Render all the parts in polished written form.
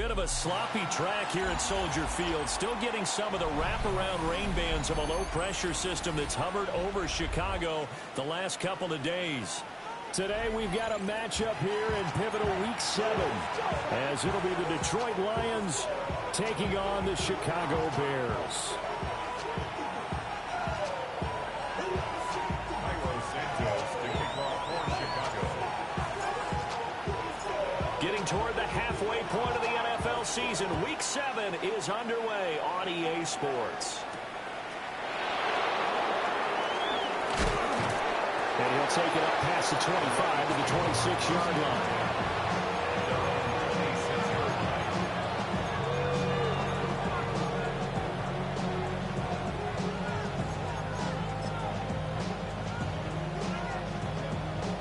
bit of a sloppy track here at Soldier Field. Still getting some of the wraparound rain bands of a low-pressure system that's hovered over Chicago the last couple of days. Today we've got a matchup here in pivotal Week 7, as it'll be the Detroit Lions taking on the Chicago Bears. Getting toward the halfway point of the NFL season, Week 7 is underway on EA Sports. And he'll take it up past the 25 to the 26-yard line.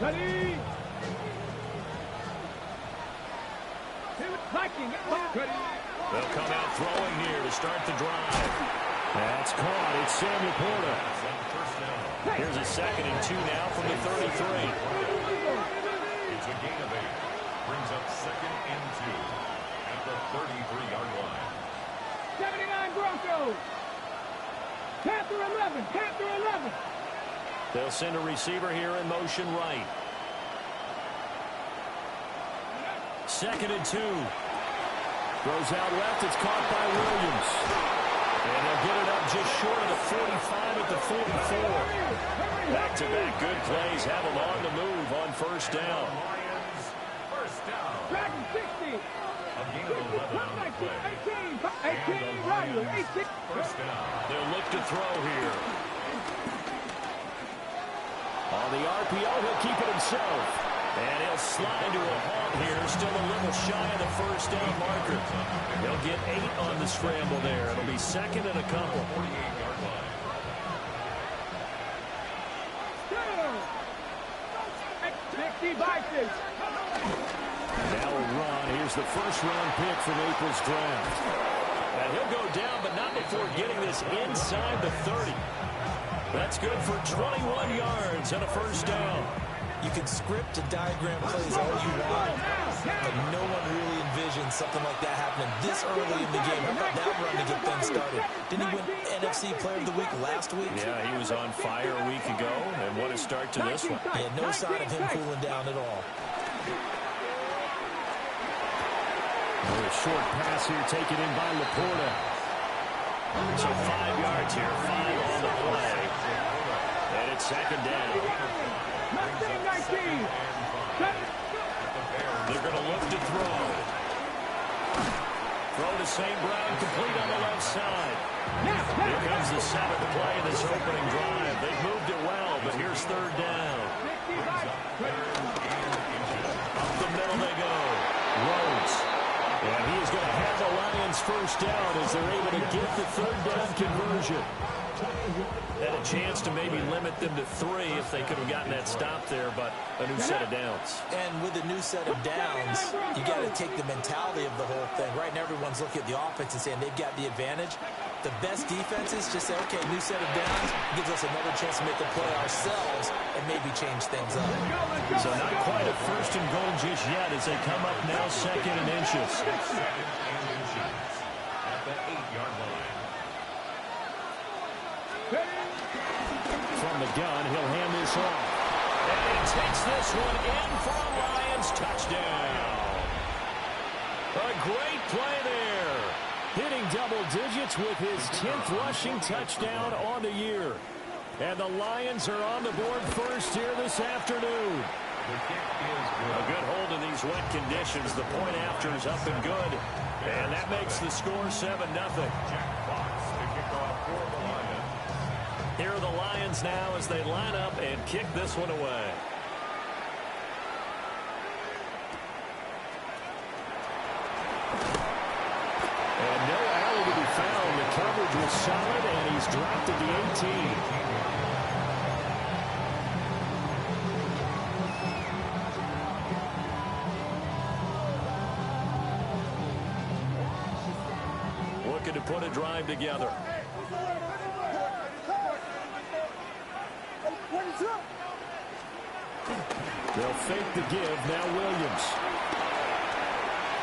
Ready? They'll come out throwing here to start the drive. That's caught. It's Sam Laporta. Here's a 2nd and 2 now from the 33. It's a gain of 8. Brings up 2nd and 2 at the 33-yard line. 79 Broncos. Panther 11. Panther 11. They'll send a receiver here in motion right. 2nd and 2. Throws out left. It's caught by Williams. And they'll get it up just short of the 45 at the 44. Back-to-back good plays have them on the move on first down. Lions, first down. Dragon 60. A gain of 11 on the play. 18 Riley. 18. First down. They'll look to throw here. On the RPO, he'll keep it himself. And he'll slide to a halt here, still a little shy of the first down marker. He'll get 8 on the scramble there. It'll be 2nd and a couple. 48-yard line. Now a run. Here's the first-round pick from April's draft. And he'll go down, but not before getting this inside the 30. That's good for 21 yards and a first down. You can script and diagram plays all you want, but no one really envisions something like that happening this early in the game. How about that run to get things started? Didn't he win NFC Player of the Week last week? Yeah, he was on fire a week ago, and what a start to this one. Yeah, no sign of him cooling down at all. A short pass here taken in by Laporta. So 5 yards here, 5 on the play. And it's 2nd down. They're going to look to throw. Throw to St. Brown, complete on the left side. Here comes the 7th play of this opening drive. They've moved it well, but here's 3rd down. Up the middle they go. Rhodes. And he is going to have the Lions first down as they're able to get the 3rd down conversion. Had a chance to maybe limit them to 3 if they could have gotten that stop there, but a new set of downs. And with a new set of downs, you got to take the mentality of the whole thing. Right now, everyone's looking at the offense and saying they've got the advantage. The best defenses just say, okay, new set of downs gives us another chance to make a play ourselves and maybe change things up. So not quite a 1st and goal just yet as they come up now 2nd and inches. 2nd and inches at the 8-yard line. From the gun, he'll hand this off. And he takes this one in for a Lions touchdown. A great play there. Hitting double digits with his 10th rushing touchdown on the year. And the Lions are on the board first here this afternoon. The kick is good. A good hold in these wet conditions. The point after is up and good. And that makes the score 7-0. Jack Fox to kick off for the Lions. Here are the Lions now as they line up and kick this one away. And no alley to be found. The coverage was solid, and he's dropped at the 18. Looking to put a drive together. They'll fake the give. Now Williams.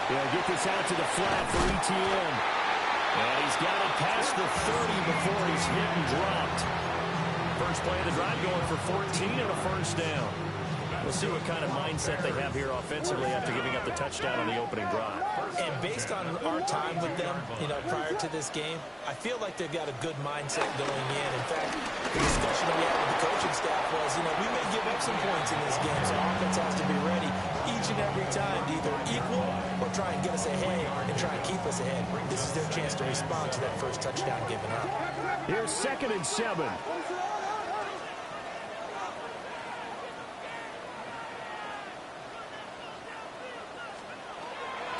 He'll get this out to the flat for Etienne. And he's got it past the 30 before he's hit and dropped. First play of the drive going for 14 and a first down. We'll see what kind of mindset they have here offensively after giving up the touchdown on the opening drive. And based on our time with them, prior to this game, I feel like they've got a good mindset going in. In fact, the discussion that we had with the coaching staff was, we may give up some points in this game, so offense has to be ready each and every time to either equal or try and get us ahead and try and keep us ahead. This is their chance to respond to that first touchdown given up. Here's 2nd and 7.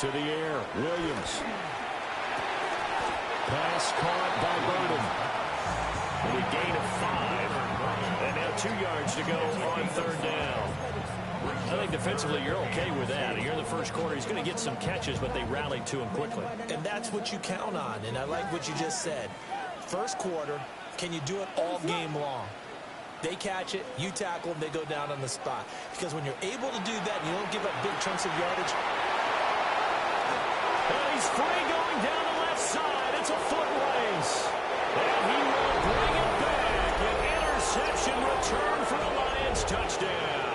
To the air, Williams. Pass caught by Burden. And a gain of 5. And now 2 yards to go on 3rd down. I think defensively you're okay with that. Here in the first quarter, he's going to get some catches, but they rallied to him quickly. And that's what you count on, and I like what you just said. First quarter, can you do it all game long? They catch it, you tackle them, they go down on the spot. Because when you're able to do that and you don't give up big chunks of yardage. And he's free going down the left side. It's a foot race. And he will bring it back. An interception return for the Lions touchdown.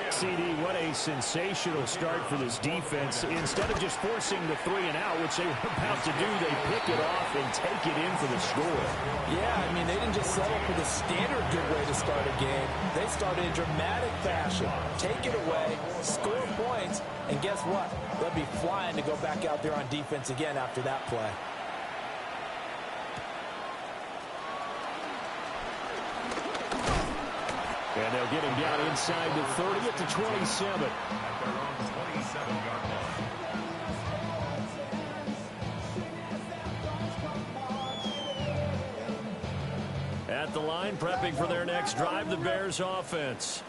CD, what a sensational start for this defense. Instead of just forcing the 3 and out, which they were about to do, they pick it off and take it in for the score. Yeah, they didn't just settle for the standard good way to start a game. They started in dramatic fashion. Take it away, score points, and guess what? They'll be flying to go back out there on defense again after that play. And they'll get him down inside the 30 at the 27. At their own 27-yard line. At the line, prepping for their next drive, the Bears offense.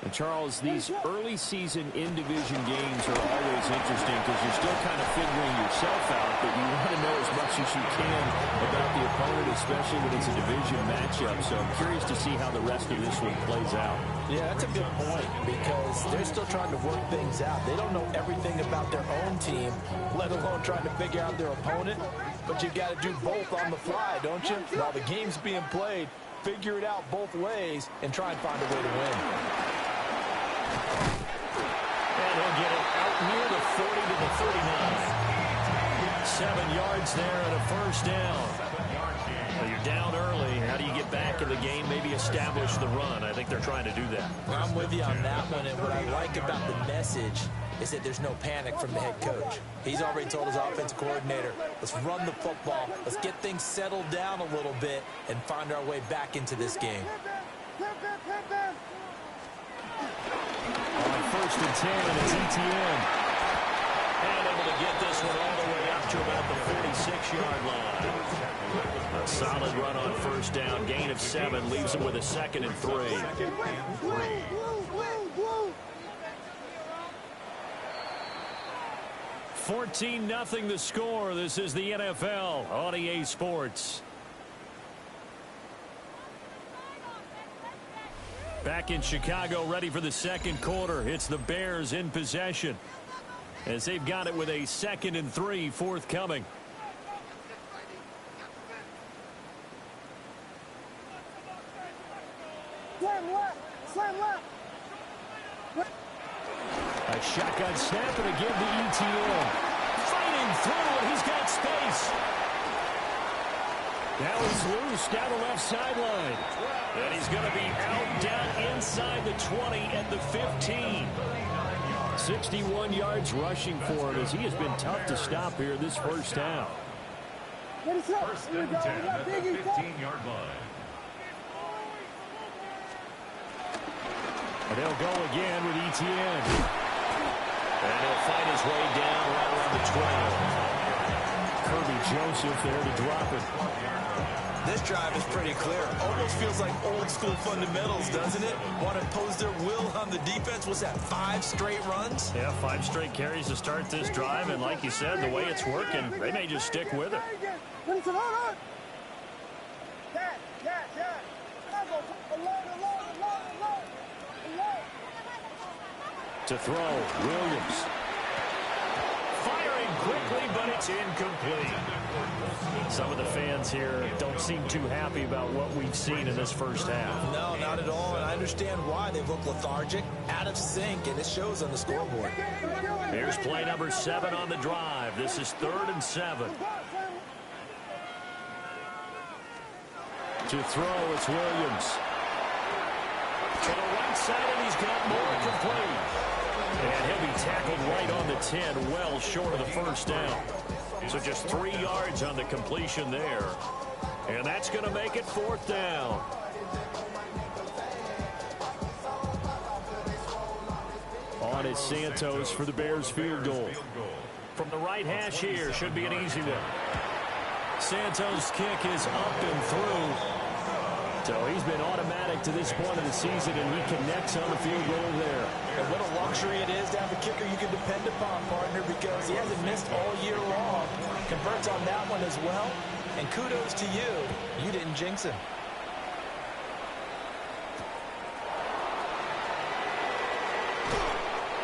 And Charles, these early season in-division games are always interesting because you're still kind of figuring yourself out, but you want to know as much as you can about the opponent, especially when it's a division matchup. So I'm curious to see how the rest of this one plays out. Yeah, that's a good point because they're still trying to work things out. They don't know everything about their own team, let alone trying to figure out their opponent. But you've got to do both on the fly, don't you? While the game's being played, figure it out both ways and try and find a way to win. And he'll get it out near the 40 to the 39. 7 yards there and a first down. Well, you're down early. How do you get back in the game, maybe establish the run? I think they're trying to do that. I'm with you on that one, and what I like about the message is that there's no panic from the head coach. He's already told his offensive coordinator, let's run the football, let's get things settled down a little bit and find our way back into this game. On 1st and 10, it's Etienne. And able to get this one all the way up to about the 46-yard line. A solid run on first down, gain of 7, leaves him with a 2nd and 3. 14-0 the score. This is the NFL on EA Sports. Back in Chicago, ready for the second quarter. It's the Bears in possession as they've got it with a 2nd and 3 forthcoming. Slam left. A shotgun snap and again to Etienne. Fighting through and he's got space. Now he's loose down the left sideline. And he's going to be out down inside the 20 at the 15. 61 yards rushing for him as he has been tough to stop here this first half. 1st and 10 at the 15-yard line. And they'll go again with Etienne. And he'll find his way down right around the 12. Kirby Joseph there to drop it. This drive is pretty clear. Almost feels like old school fundamentals, doesn't it? Want to impose their will on the defense. Was that 5 straight runs? Yeah, 5 straight carries to start this drive. And like you said, the way it's working, they may just stick with it. To throw, Williams. Firing quickly, but it's incomplete. Some of the fans here don't seem too happy about what we've seen in this first half. No, not at all, and I understand why. They look lethargic, out of sync, and it shows on the scoreboard. Here's play number 7 on the drive. This is 3rd and 7. To throw, it's Williams. To the right side, and he's got more complete. And he'll be tackled right on the 10, well short of the first down. So just 3 yards on the completion there. And that's going to make it 4th down. On is Santos for the Bears field goal. From the right hash here, should be an easy one. Santos' kick is up and through. So he's been automatic to this point of the season, and he connects on the field goal there. And what a luxury it is to have a kicker you can depend upon, partner, because he hasn't missed all year long. Converts on that one as well, and kudos to you. You didn't jinx him.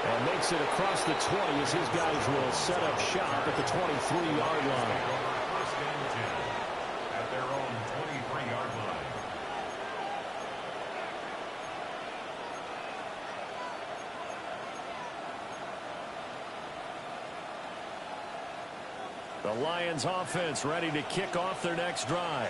And makes it across the 20 as his guys will set up shop at the 23-yard line. First and 10 at their own 23-yard line. The Lions offense ready to kick off their next drive.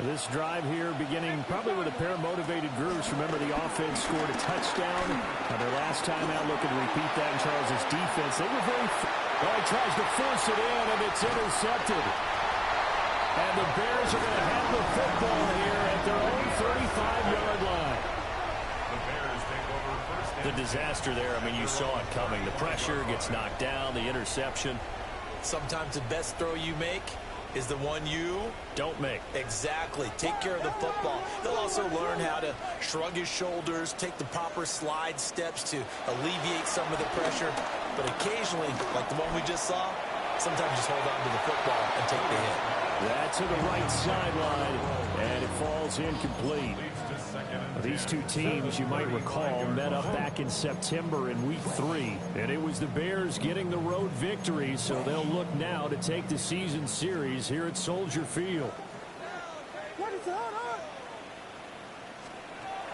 This drive here beginning probably with a pair of motivated groups. Remember, the offense scored a touchdown. Their last time out, looking to repeat that in Charles' defense. They were very... Well, he tries to force it in, and it's intercepted. And the Bears are going to have the football here at their own 35-yard line. The Bears take over first and 10. The disaster there, I mean, you saw it coming. The pressure gets knocked down, the interception. Sometimes the best throw you make is the one you don't make. Exactly. Take care of the football. He'll also learn how to shrug his shoulders, take the proper slide steps to alleviate some of the pressure. But occasionally, like the one we just saw, sometimes just hold on to the football and take the hit. That's to the right sideline, and it falls incomplete. These two teams, you might recall, met up back in September in Week 3, and it was the Bears getting the road victory, so they'll look now to take the season series here at Soldier Field.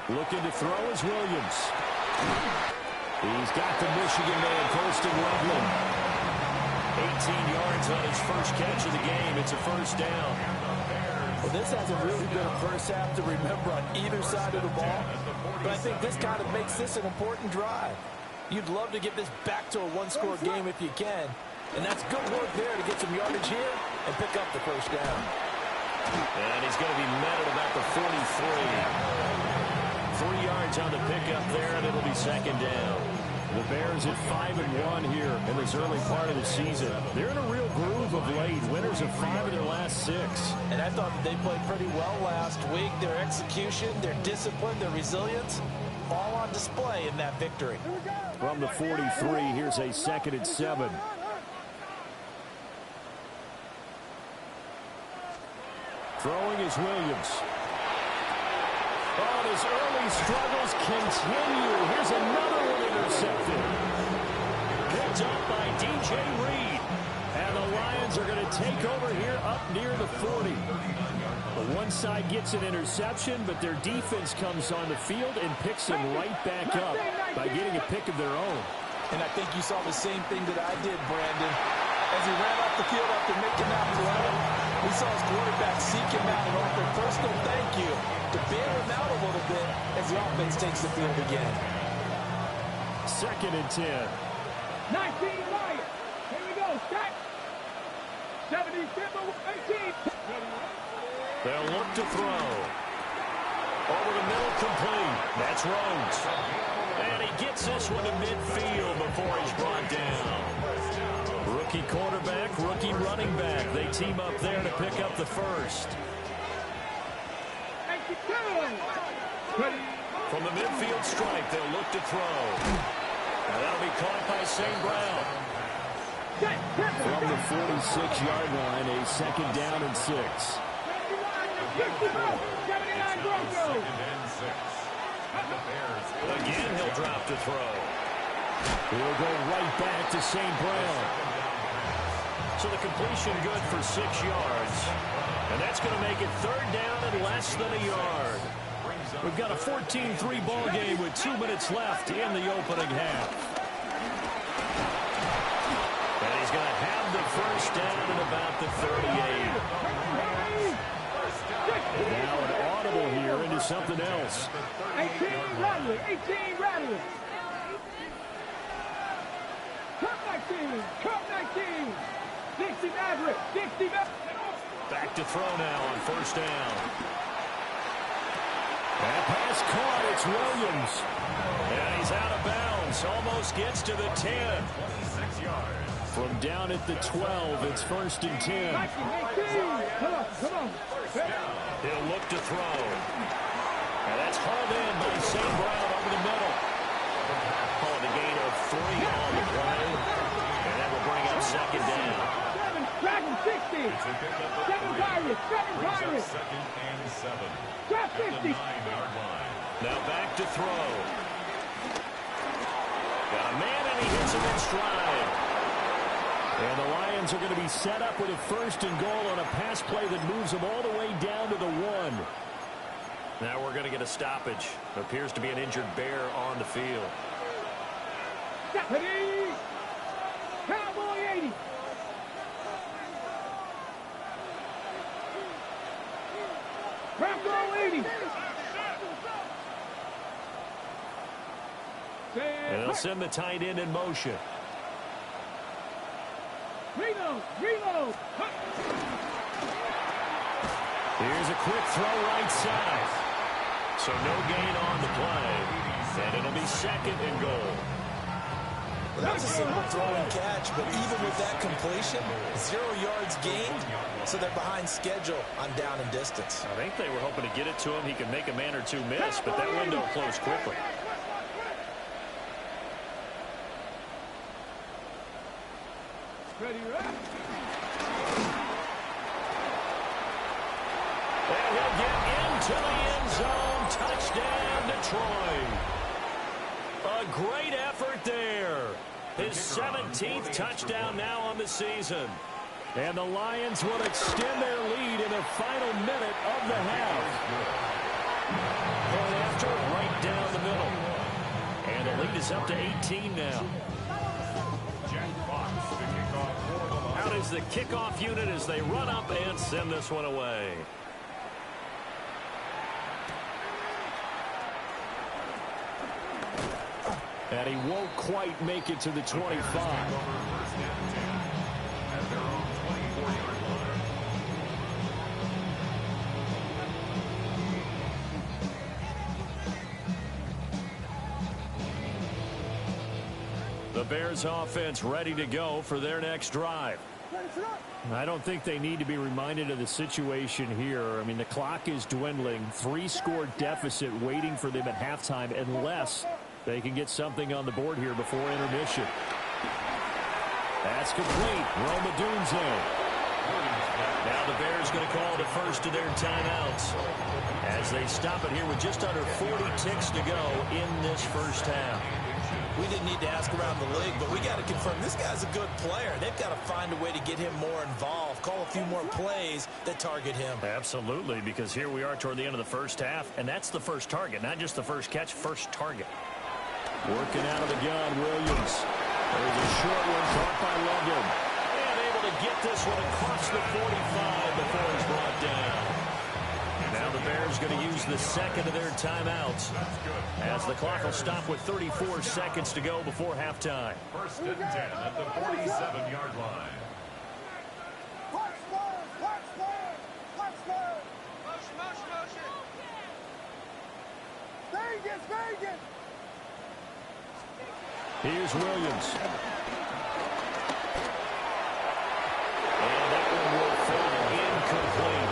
Looking to throw is Williams. He's got the Michigan man posting Loveland. 18 yards on his first catch of the game. It's a first down. Well, this hasn't really been a first half to remember on either side of the ball, but I think this kind of makes this an important drive. You'd love to get this back to a one-score game if you can, and that's good work there to get some yardage here and pick up the first down. And he's going to be met at about the 43. 3 yards on the pickup there, and it'll be second down. The Bears at 5-1 here in this early part of the season. They're in a real groove of late. Winners of 5 of their last 6. And I thought that they played pretty well last week. Their execution, their discipline, their resilience, all on display in that victory. From the 43, here's a 2nd and 7. Throwing is Williams. Oh, his early struggles continue. Here's another one intercepted. Picked up by DJ Reed. And the Lions are going to take over here up near the 40. The one side gets an interception, but their defense comes on the field and picks them right back up by getting a pick of their own. And I think you saw the same thing that I did, Brandon. As he ran off the field after making that play, we saw his quarterback seek him out and offer personal thank you to bail him out a little bit as the offense takes the field again. 2nd and 10. 19 Lions. Here we go. Set. 18. They'll look to throw. Over the middle, complete. That's Rhodes. And he gets this one to midfield before he's brought down. Rookie quarterback, rookie running back. They team up there to pick up the first. From the midfield stripe, they'll look to throw. And that'll be caught by St. Brown. From the 46-yard line, a 2nd down and 6. Again, he'll drop to throw. We'll go right back to St. Brown. So the completion good for 6 yards. And that's going to make it third down and less than a yard. We've got a 14-3 ball game with 2 minutes left in the opening half. And he's going to have the first down at about the 38. And now an audible here into something else. 18 Rattler, 18 Rattler. Cup 19, Cup 19. Dixie Maverick, Dixie Maverick. Back to throw now on first down. That pass caught. It's Williams. And he's out of bounds. Almost gets to the 10. 26 yards. From down at the 12, it's first and 10. Come on, come on. He'll look to throw. And that's hauled in by St. Brown over the middle. Calling a gain of 3 on the play. And that will bring up second down. 7, 60. 7 Pirates, 7 Pirates. Second and 7. Drop At the 50. 9-yard line. Now back to throw. Got a man and he hits him in stride. And the Lions are going to be set up with a first and goal on a pass play that moves them all the way down to the 1. Now we're going to get a stoppage. Appears to be an injured bear on the field. Ready? Cowboy 80. Bronco 80. And they'll send the tight end in motion. Reload, reload. Here's a quick throw right side. So no gain on the play. And it'll be second and goal. Well, that was a simple throw and catch, but even with that completion, 0 yards gained, so they're behind schedule on down and distance. I think they were hoping to get it to him. He could make a man or two miss, but that window closed quickly. Ready, right? And he'll get into the end zone. Touchdown, Detroit. A great effort there. His 17th touchdown now on the season. And the Lions will extend their lead in the final minute of the half. And after, right down the middle. And the lead is up to 18 now. Jack Fox, the kickoff for the Lions. Out is the kickoff unit as they run up and send this one away. And he won't quite make it to the 25. First and 10 at their own 24-yard line. The Bears offense ready to go for their next drive. I don't think they need to be reminded of the situation here. I mean, the clock is dwindling. 3-score deficit waiting for them at halftime unless they can get something on the board here before intermission. That's complete. Rome Odunze. Now the Bears going to call the first of their timeouts as they stop it here with just under 40 ticks to go in this first half. We didn't need to ask around the league, but we got to confirm this guy's a good player. They've got to find a way to get him more involved, call a few more plays that target him. Absolutely, because here we are toward the end of the first half, and that's the first target, not just the first catch, first target. Working out of the gun, Williams. There's a short one caught by Logan. And able to get this one across the 45 before it's brought down. Now the Bears going to use the second of their timeouts as the clock will stop with 34 seconds to go before halftime. First and 10 at the 47-yard line. Vegas! Here's Williams. And that one will fall incomplete.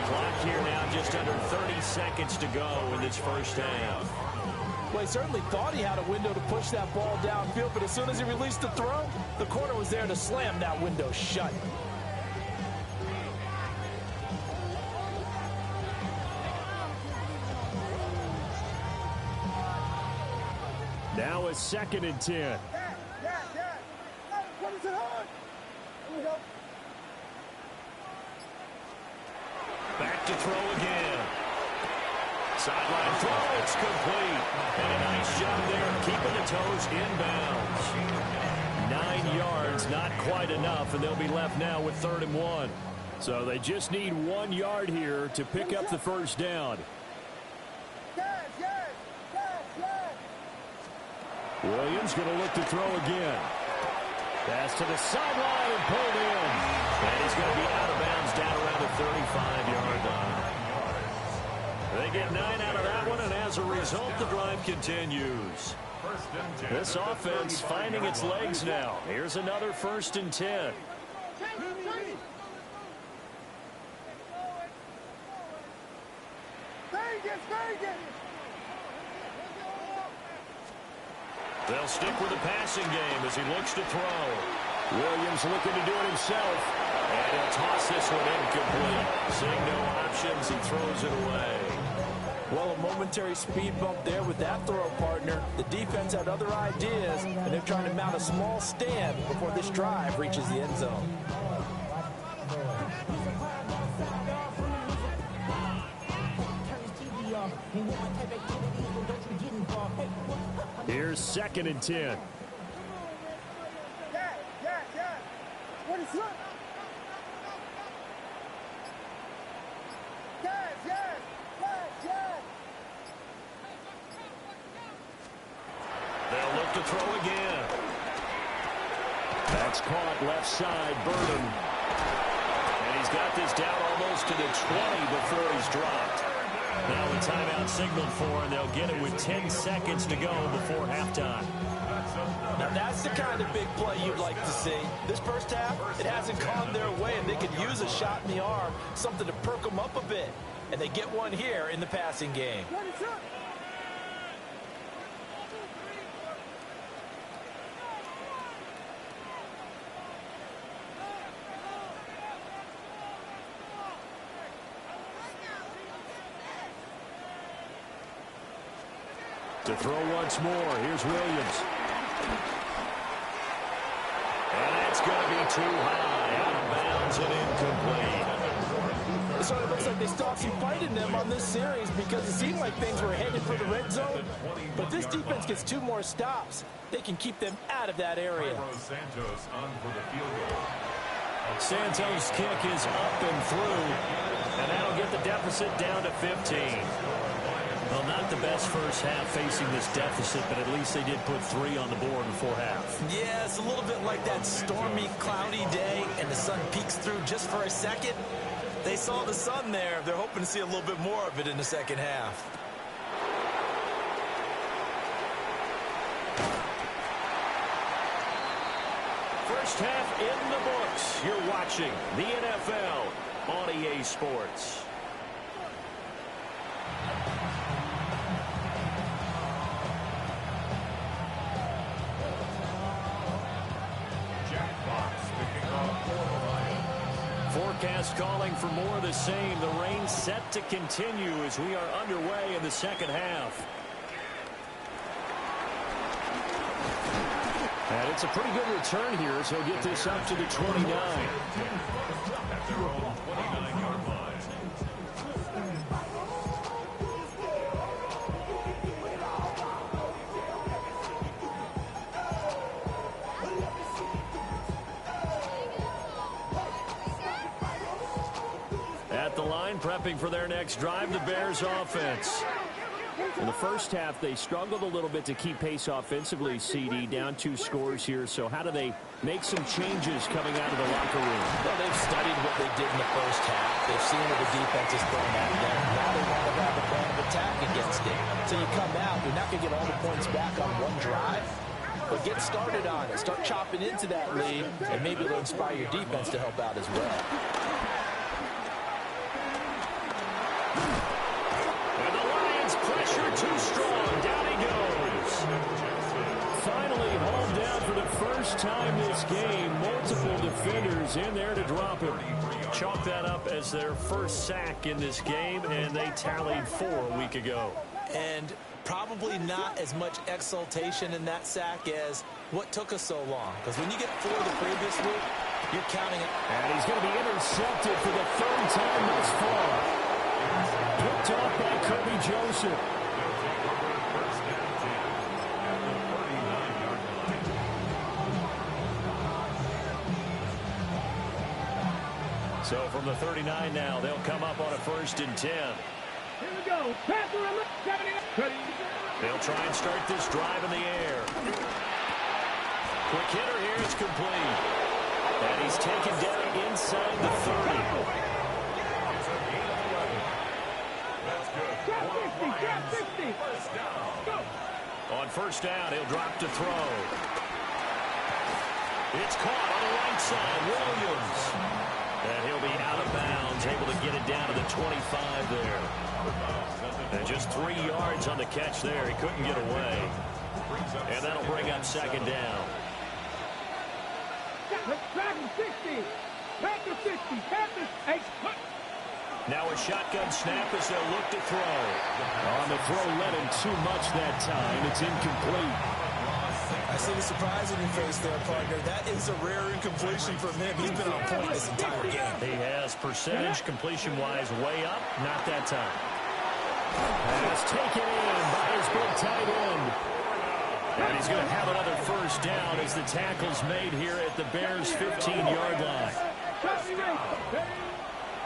Clock here now just under 30 seconds to go in this first half. Well, he certainly thought he had a window to push that ball downfield, but as soon as he released the throw, the corner was there to slam that window shut. Now a 2nd and 10. Back to throw again. Sideline throw, it's complete. And a nice job there keeping the toes inbounds. 9 yards, not quite enough, and they'll be left now with 3rd and 1. So they just need 1 yard here to pick up the first down. Williams going to look to throw again. Pass to the sideline and pulled in. And he's going to be out of bounds down around the 35-yard line. They get 9 out of that one, and as a result, the drive continues. This offense finding its legs now. Here's another 1st and 10. They'll stick with the passing game as he looks to throw. Williams looking to do it himself. And he'll toss this one incomplete. Seeing no options, he throws it away. Well, a momentary speed bump there with that throw, partner. The defense had other ideas, and they're trying to mount a small stand before this drive reaches the end zone. Here's 2nd and 10. What is up? They'll look to throw again. That's caught left side, Burden. And he's got this down almost to the 20 before he's dropped. Now a timeout signaled for, and they'll get it with 10 seconds to go before halftime. Now that's the kind of big play you'd like to see. This first half, it hasn't gone their way, and they could use a shot in the arm, something to perk them up a bit. And they get one here in the passing game. To throw once more, here's Williams. And that's going to be too high. Out of bounds and incomplete. So it looks like they stopped some fight in them on this series because it seemed like things were headed for the red zone. But this defense gets 2 more stops. They can keep them out of that area. Santos on for the field goal. Santos' kick is up and through. And that'll get the deficit down to 15. Well, not the best first half facing this deficit, but at least they did put 3 on the board before half. Yeah, it's a little bit like that stormy, cloudy day, and the sun peeks through just for a second. They saw the sun there. They're hoping to see a little bit more of it in the second half. First half in the books. You're watching the NFL on EA Sports. Forecast calling for more of the same. The rain set to continue as we are underway in the second half. And it's a pretty good return here as he'll get this up to the 29. At their own 29-yard line. At the line, prepping for their next drive, the Bears offense. In the first half, they struggled a little bit to keep pace offensively, CD, down 2 scores here. So how do they make some changes coming out of the locker room? Well, they've studied what they did in the first half. They've seen what the defense is throwing at them. Now they want to have a plan of attack against it. So you come out, you're not going to get all the points back on one drive. But get started on it. Start chopping into that lead, and maybe it'll inspire your defense to help out as well. Pressure too strong. Down he goes. Finally hauled down for the first time this game. Multiple defenders in there to drop him. Chalk that up as their first sack in this game, and they tallied 4 a week ago. And probably not as much exultation in that sack as what took us so long. Because when you get 4 the previous week, you're counting it. And he's going to be intercepted for the 3rd time thus far. Picked off by Kirby Joseph. So from the 39 now, they'll come up on a 1st and 10. Here we go. Pass to him. 70. They'll try and start this drive in the air. Quick hitter here. It's complete. And he's taken down inside the 30. Trap 60. Trap 60. Go. On 1st down, he'll drop to throw. It's caught on the right side. Williams. And he'll be out of bounds, able to get it down to the 25 there. And just 3 yards on the catch there. He couldn't get away. And that'll bring up 2nd down. Trap 60. Trap 60. Trap 8. Now a shotgun snap as they'll look to throw. On the throw, led him too much that time. It's incomplete. I see the surprise in your face there, partner. That is a rare incompletion from him. He's been on point this entire game. He has percentage completion-wise way up. Not that time. Pass taken in by his big tight end. And he's going to have another 1st down as the tackle's made here at the Bears' 15-yard line.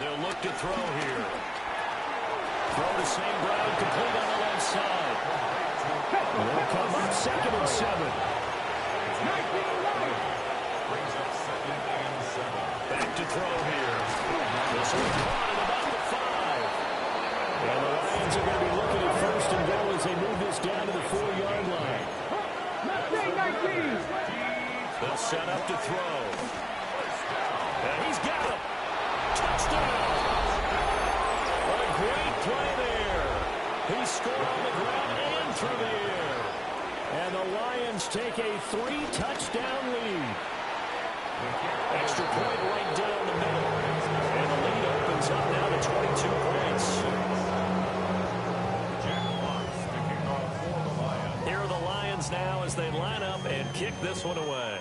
They'll look to throw here. Throw to St. Brown, complete on the left side. They'll come up 2nd and 7. Back to throw here. This one caught at about the 5. And the Lions are going to be looking at 1st and goal as they move this down to the 4-yard line. They'll set up to throw. And he's got him. Touchdown. What a great play there. He scored on the ground and through the air. And the Lions take a 3-touchdown lead. Extra point right down the middle. And the lead opens up now to 22 points. Here are the Lions now as they line up and kick this one away.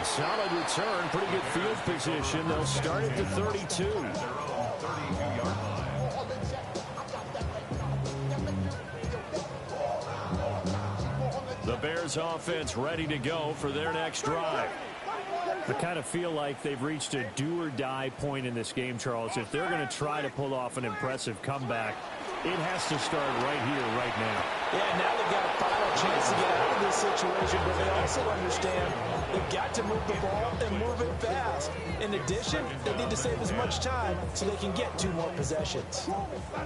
Solid return, pretty good field position. They'll start at the 32. The Bears offense ready to go for their next drive. I kind of feel like they've reached a do-or-die point in this game, Charles. If they're going to try to pull off an impressive comeback, it has to start right here, right now. Yeah, now they've got a final chance to get out of this situation, but they also understand they've got to move the ball and move it fast. In addition, they need to save as much time so they can get 2 more possessions.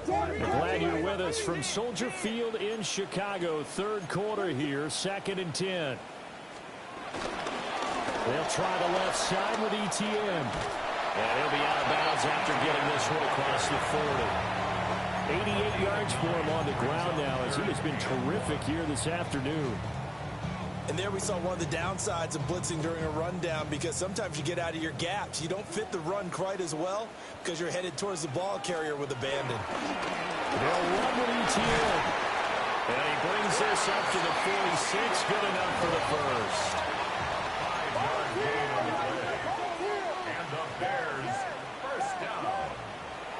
We're glad you're with us from Soldier Field in Chicago. 3rd quarter here, 2nd and 10. They'll try the left side with Etienne. And he'll be out of bounds after getting this one across the 40. 88 yards for him on the ground now as he has been terrific here this afternoon. And there we saw one of the downsides of blitzing during a rundown, because sometimes you get out of your gaps. You don't fit the run quite as well because you're headed towards the ball carrier with abandon. They'll run with Etienne. And he brings this up to the 46. Good enough for the 1st. 5-yard gain on the play. And the Bears 1st down.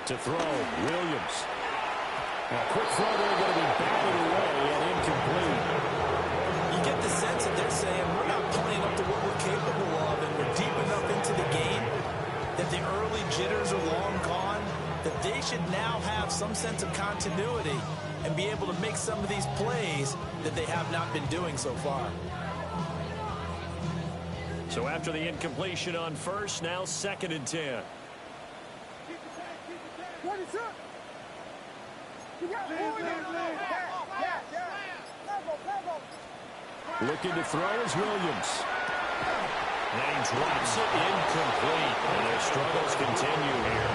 To throw, Williams. A quick throw there, going to be batted away and incomplete. You get the sense that they're saying we're not playing up to what we're capable of, and we're deep enough into the game that the early jitters are long gone, that they should now have some sense of continuity and be able to make some of these plays that they have not been doing so far. So after the incompletion on 1st, now 2nd and 10. Looking to throw is Williams. And he drops it incomplete. And their struggles continue here.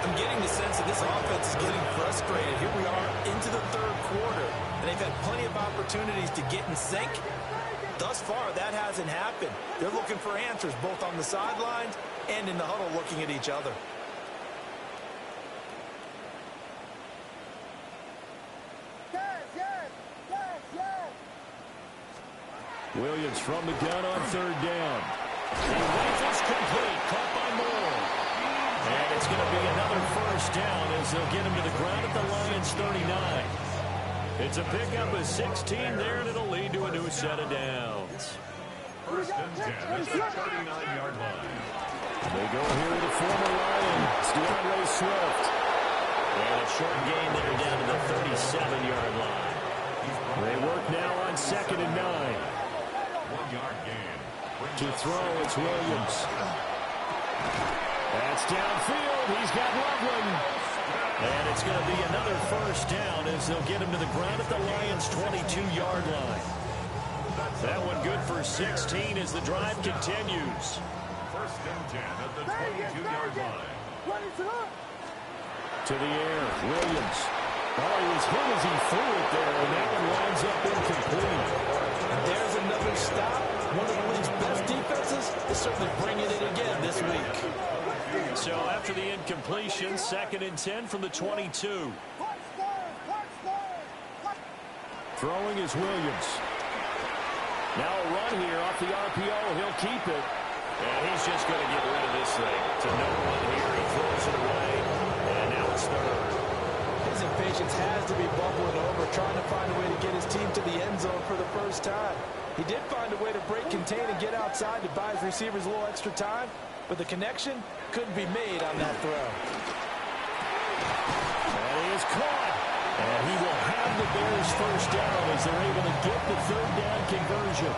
I'm getting the sense that this offense is getting frustrated. Here we are into the 3rd quarter. And they've had plenty of opportunities to get in sync. thus far, that hasn't happened. They're looking for answers both on the sidelines and in the huddle looking at each other. Williams from the gun on third down. He rifles complete, caught by Moore. And it's going to be another first down as they'll get him to the ground at the Lions 39. It's a pickup of 16 there, and it'll lead to a new set of downs. First and 10 at the 39-yard line. They go here to the former Lion, DeAndre Swift. And a short gain there down to the 37-yard line. They work now on 2nd and 9. 1-yard gain. To throw, it's Williams. That's downfield. He's got Loveland. And it's going to be another first down as they'll get him to the ground at the Lions' 22-yard line. That one good for 16 as the drive continues. First and 10 at the 22-yard line. To the air, Williams. Oh, he was hit as he threw it there, and that one winds up incomplete. There's another stop. One of the league's best defenses is certainly bringing it again this week. So after the incompletion, 2nd and 10 from the 22. Throwing is Williams. Now a run here off the RPO. He'll keep it. And he's just going to get rid of this thing. To no one here. He throws it away. And now it's third. His impatience has to be bubbling over, trying to find a way to get his team to the end zone for the first time. He did find a way to break, contain, and get outside to buy his receivers a little extra time, but the connection couldn't be made on that throw. And he is caught. And he will have the Bears first down as they're able to get the third down conversion.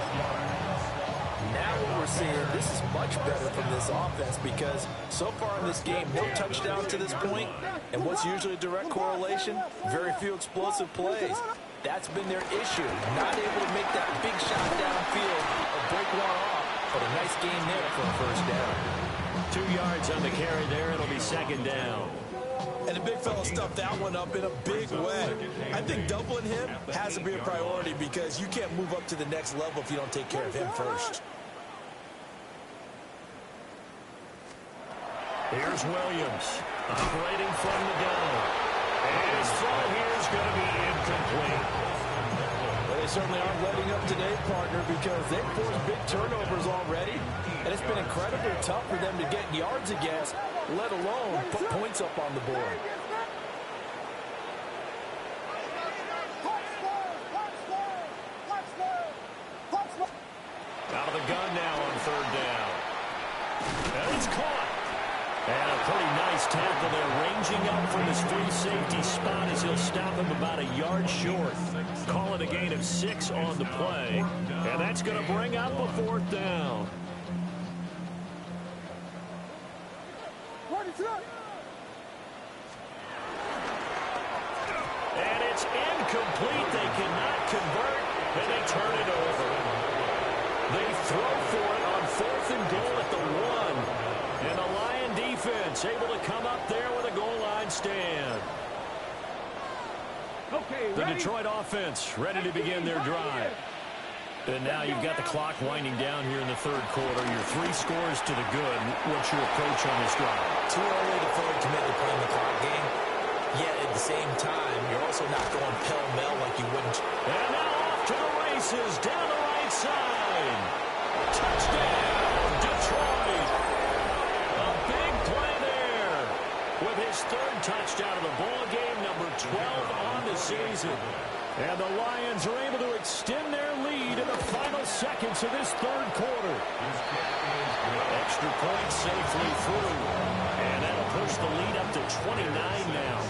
Now what we're seeing, this is much better from this offense because so far in this game, no touchdown to this point, and what's usually a direct correlation, very few explosive plays. That's been their issue, not able to make that big shot downfield or break one off, but a nice game there for a first down. 2 yards on the carry there. It'll be 2nd down. And the big fella stuffed that one up in a big way. I think doubling him has to be a priority because you can't move up to the next level if you don't take care of him first. Here's Williams, operating from the gun. And his throw here is going to be incomplete. Well, they certainly aren't letting up today, partner, because they've forced big turnovers already, and it's been incredibly tough for them to get yards against, let alone put points up on the board. Out of the gun now on third down. And it's caught. And a pretty nice tackle there, ranging up from his free safety spot as he'll stop him about a yard short. Call it a gain of 6 on the play. And that's going to bring up a 4th down. And it's incomplete. They cannot convert, and they turn it over. They throw for it on 4th and goal at the 1. And the Lion defense able to come up there with a goal line stand. The Detroit offense ready to begin their drive. And now you've got the clock winding down here in the third quarter. Your 3 scores to the good. What's your approach on this drive? Too early to fully commit to playing the clock game. Yet at the same time, you're also not going pell-mell like you wouldn't. And now off to the races down the right side. Touchdown, Detroit. A big play there with his 3rd touchdown of the ball game, number 12 on the season. And the Lions are able to extend their lead in the final seconds of this third quarter. Extra point safely through. And that'll push the lead up to 29 now.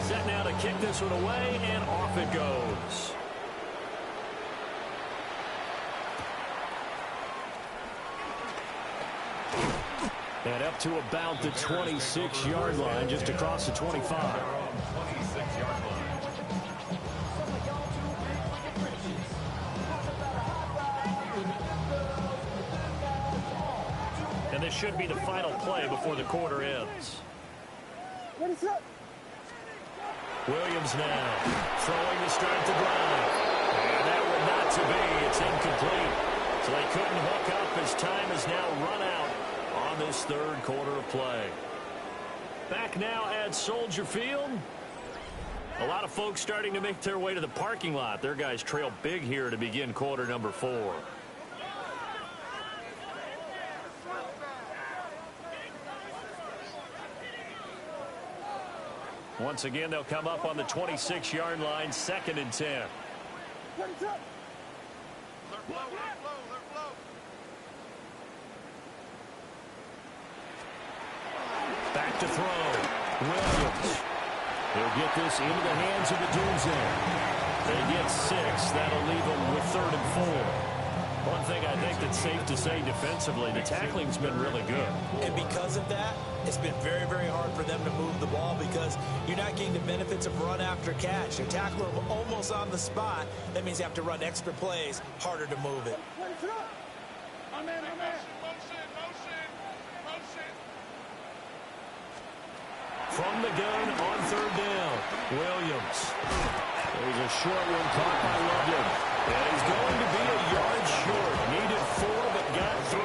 Set now to kick this one away, and off it goes. And up to about the 26-yard line, just across the 25. 26-yard line. And this should be the final play before the quarter ends. Williams now throwing to start the drive. And that one not to be. It's incomplete. So they couldn't hook up as time has now run out on this third quarter of play. Back now at Soldier Field. A lot of folks starting to make their way to the parking lot. Their guys trail big here to begin quarter number 4. Once again, they'll come up on the 26-yard line, 2nd and 10. Back to throw. Williams. He'll get this into the hands of the Doomsday. They get 6. That'll leave them with 3rd and 4. One thing I think that's safe to say defensively, the tackling's been really good. And because of that, it's been very, very hard for them to move the ball because you're not getting the benefits of run after catch. You're tackling them almost on the spot. That means you have to run extra plays, harder to move it. From the gun on 3rd down, Williams. There's a short one caught by London. And he's going to be a yard short. Needed 4, but got 3.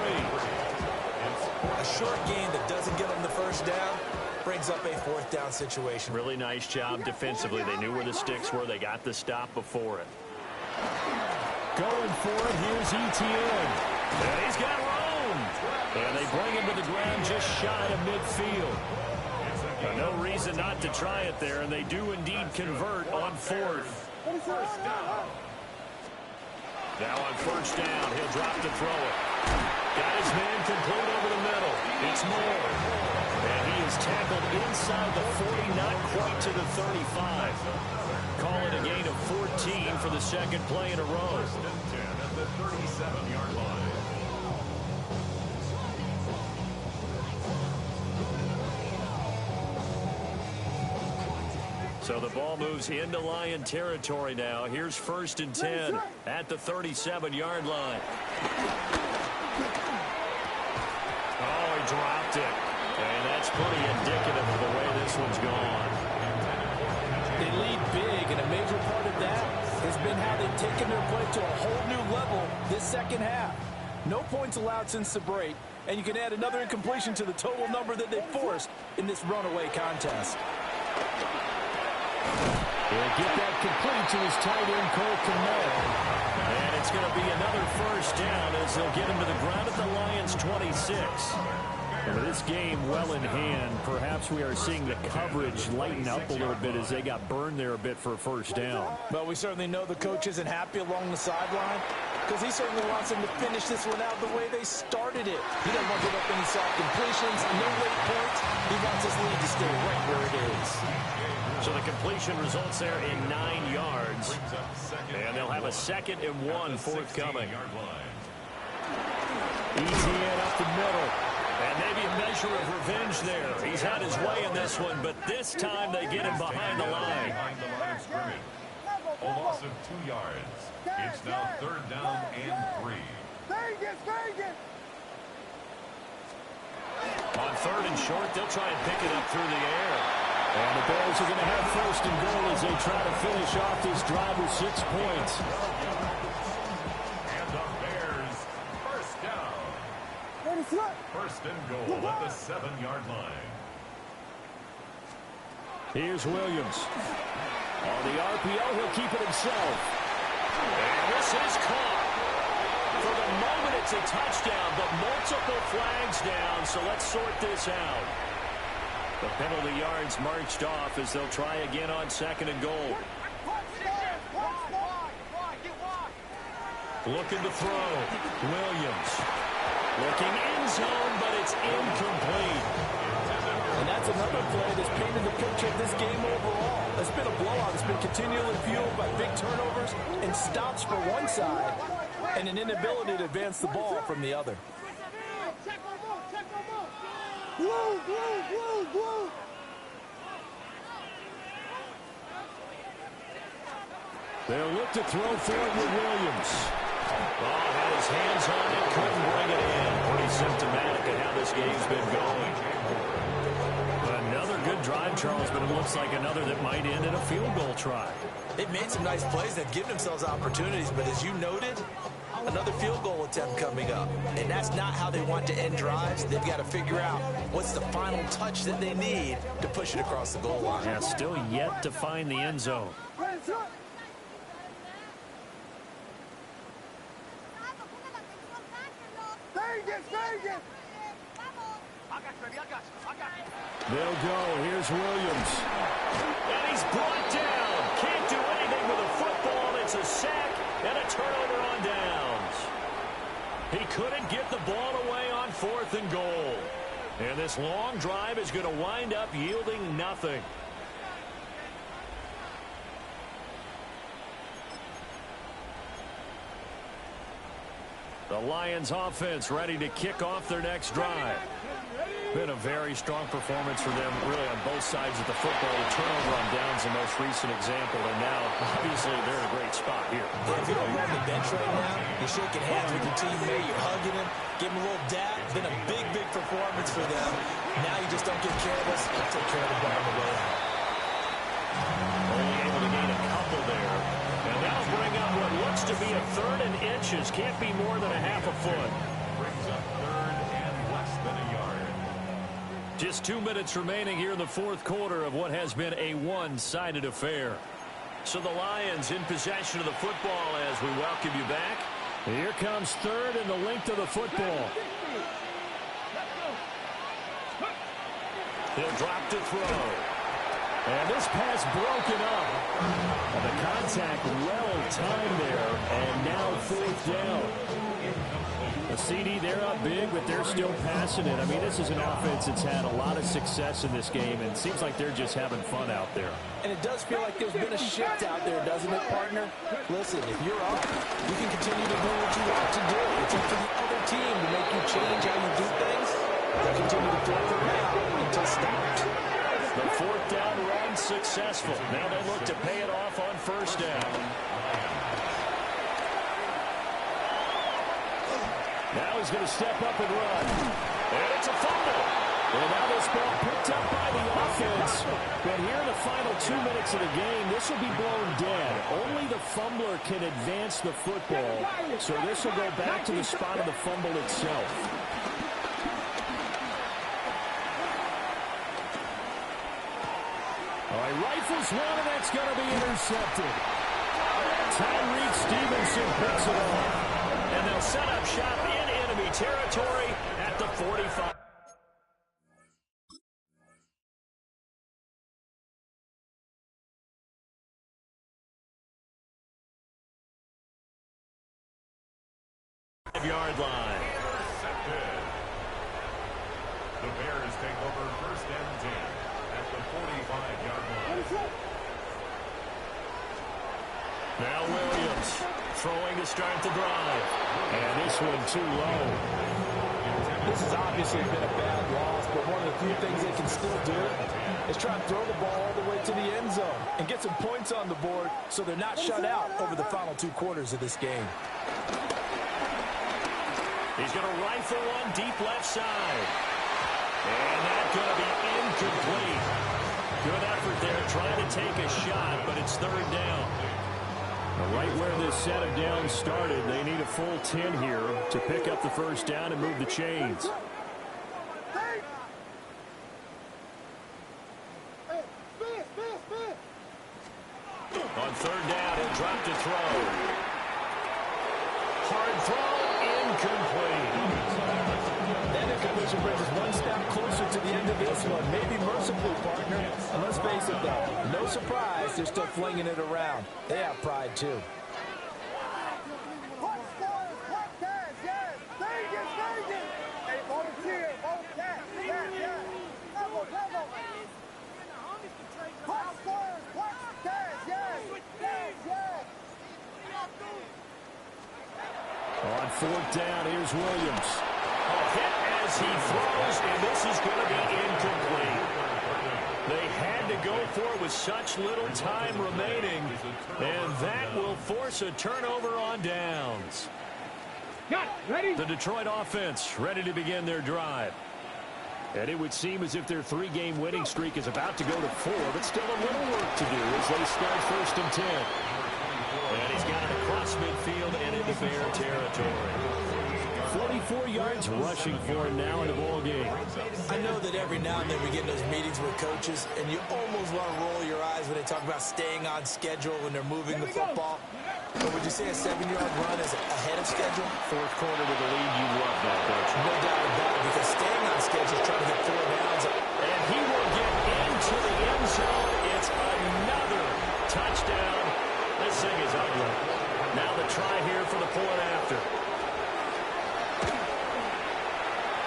A short gain that doesn't get them the first down brings up a 4th down situation. Really nice job defensively. They knew where the sticks were. They got the stop before it. Going for it, here's Etienne. And he's got room. And they bring him to the ground just shy of midfield. No reason not to try it there, and they do indeed convert on 4th. Now on 1st down, he'll drop to throw it. Got his man complete over the middle. It's Moore. And he is tackled inside the 40, not quite to the 35. Call it a gain of 14 for the 2nd play in a row. At the 37-yard line. So the ball moves into Lion territory now. Here's 1st and 10 at the 37-yard line. Oh, he dropped it. And that's pretty indicative of the way this one's gone. They lead big, and a major part of that has been how they've taken their play to a whole new level this second half. No points allowed since the break, and you can add another incompletion to the total number that they forced in this runaway contest. He'll get that complete to his tight end, Cole Kmet. And it's going to be another 1st down as they'll get him to the ground at the Lions' 26. And with this game well in hand, perhaps we are seeing the coverage lighten up a little bit as they got burned there a bit for a 1st down. Well, we certainly know the coach isn't happy along the sideline because he certainly wants them to finish this one out the way they started it. He doesn't want to give up any soft completions, no late points. He wants his lead to stay right where it is. So the completion results there in 9 yards. And they'll have a 2nd and 1 forthcoming. Etienne up the middle. And maybe a measure of revenge there. He's had his way in this one, but this time they get him behind the line. A loss of 2 yards. It's now 3rd down and 3. On 3rd and short, they'll try and pick it up through the air. And the Bears are going to have 1st and goal as they try to finish off this drive with 6 points. And the Bears, 1st down. 1st and goal at the 7-yard line. Here's Williams. On the RPO, he'll keep it himself. And this is caught. For the moment, it's a touchdown, but multiple flags down, so let's sort this out. The penalty yards marched off as they'll try again on 2nd and goal. Looking to throw. Williams. Looking end zone, but it's incomplete. And that's another play that's painted the picture of this game overall. It's been a blowout. It's been continually fueled by big turnovers and stops for one side and an inability to advance the ball from the other. They'll look to throw forward with Williams. Oh, had his hands on it, couldn't bring it in. Pretty symptomatic of how this game's been going. Another good good drive, Charles, but it looks like another that might end in a field goal try. They've made some nice plays. They've given themselves opportunities, but as you noted, another field goal attempt coming up. And that's not how they want to end drives. They've got to figure out what's the final touch that they need to push it across the goal line. Yeah, still yet to find the end zone. They'll go. Here's Williams. And he's brought down. Can't do anything with a football. It's a sack and a turnover on downs. He couldn't get the ball away on 4th and goal. And this long drive is going to wind up yielding nothing. The Lions offense ready to kick off their next drive. Been a very strong performance for them, really, on both sides of the football. The turnover on downs, the most recent example, and now, obviously, they're in a great spot here. If you're on the bench right now, you're shaking hands with your teammate, you're hugging him, give him a little dap. Been a big, big performance for them. Now you just don't get careless. Take care of the ball on the way out. Only able to gain a couple there. And that'll bring up what looks to be a 3rd and inches. Can't be more than a half a foot. Brings up 3rd and less than a yard. Just 2 minutes remaining here in the 4th quarter of what has been a one-sided affair. So the Lions in possession of the football as we welcome you back. Here comes 3rd and the length of the football. He'll drop to throw. And this pass broken up. And the contact well-timed there. And now 4th down. The CD, they're up big, but they're still passing it. I mean, this is an offense that's had a lot of success in this game, and it seems like they're just having fun out there. And it does feel like there's been a shift out there, doesn't it, partner? Listen, if you're up, you can continue to do what you want to do. It's up to the other team to make you change how you do things. They continue to throw them out until stopped. The 4th down run successful. Now they look to pay it off on 1st down. Now he's going to step up and run. And it's a fumble. And now this ball picked up by the offense. But here in the final 2 minutes of the game, this will be blown dead. Only the fumbler can advance the football. So this will go back to the spot of the fumble itself. All right, rifles one, and that's going to be intercepted. Tyreek Stevenson picks it off. And they'll set up shop in enemy territory at the 45. Yard line. Intercepted. The Bears take over 1st and 10 at the 45-yard line. Now Williams throwing to start the drive. And this one too low. This has obviously been a bad loss, but one of the few things they can still do is try and throw the ball all the way to the end zone and get some points on the board so they're not shut out over the final 2 quarters of this game. He's going to rifle one deep left side. And that's going to be incomplete. Good effort there trying to take a shot, but it's 3rd down. Right where this set of downs started, they need a full 10 here to pick up the 1st down and move the chains. On 3rd down, he'll drop to throw. Hard throw, incomplete. That incompletion brings us one step closer to the end of this one. Maybe mercifully, partner. And let's face it, though, no surprise, they're still flinging it around. They have pride, too. On 4th down, here's Williams. A hit as he throws, and this is going to be incomplete. They had to go for it with such little time remaining, and that will force a turnover on downs. Ready? The Detroit offense ready to begin their drive. And it would seem as if their 3-game winning streak is about to go to 4, but still a little work to do as they start 1st and 10. And he's got it across midfield and into Bear territory. 44 yards rushing for him now in the ball game. I know that every now and then we get in those meetings with coaches, and you almost want to roll your eyes when they talk about staying on schedule when they're moving the football. But would you say a 7-yard run is ahead of schedule? 4th quarter with the lead, you love that, don't you? No doubt about it, because staying on schedule is trying to get 4 downs. And he will get into the end zone. It's another touchdown. This thing is ugly. Now the try here for the point after.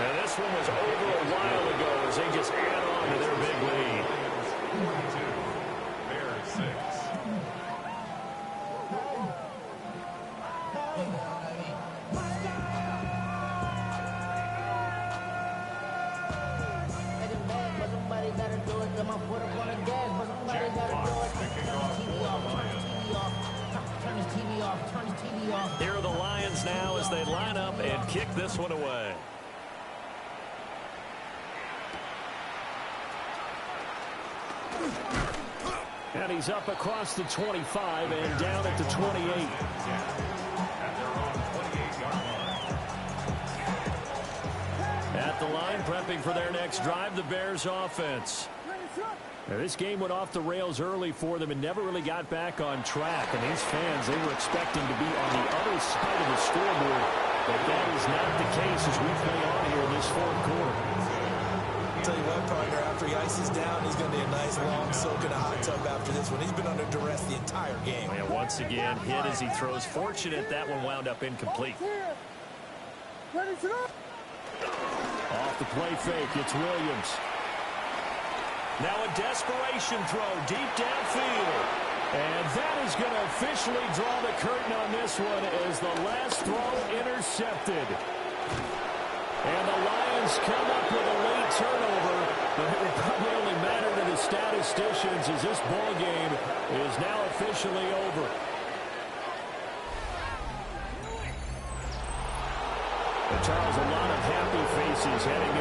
And this one was over a while ago as they just add on to their big lead. 42, Bears 6. Here are the Lions now as they line up and kick this one away. And he's up across the 25 and down at the 28. At their own 28-yard line. At the line, prepping for their next drive, the Bears offense. Now, this game went off the rails early for them and never really got back on track. And these fans, they were expecting to be on the other side of the scoreboard. But that is not the case as we play on here in this 4th quarter. I'll tell you what, partner, after he ices down, he's going to be a nice long soak in a hot tub after this one. He's been under duress the entire game. And once again, hit as he throws. Fortunate that one wound up incomplete. Off the play fake, it's Williams. Now a desperation throw deep downfield. And that is going to officially draw the curtain on this one as the last throw intercepted. And the Lions come up with a late turnover, but it will probably only matter to the statisticians as this ball game is now officially over. And Charles, a lot of happy faces heading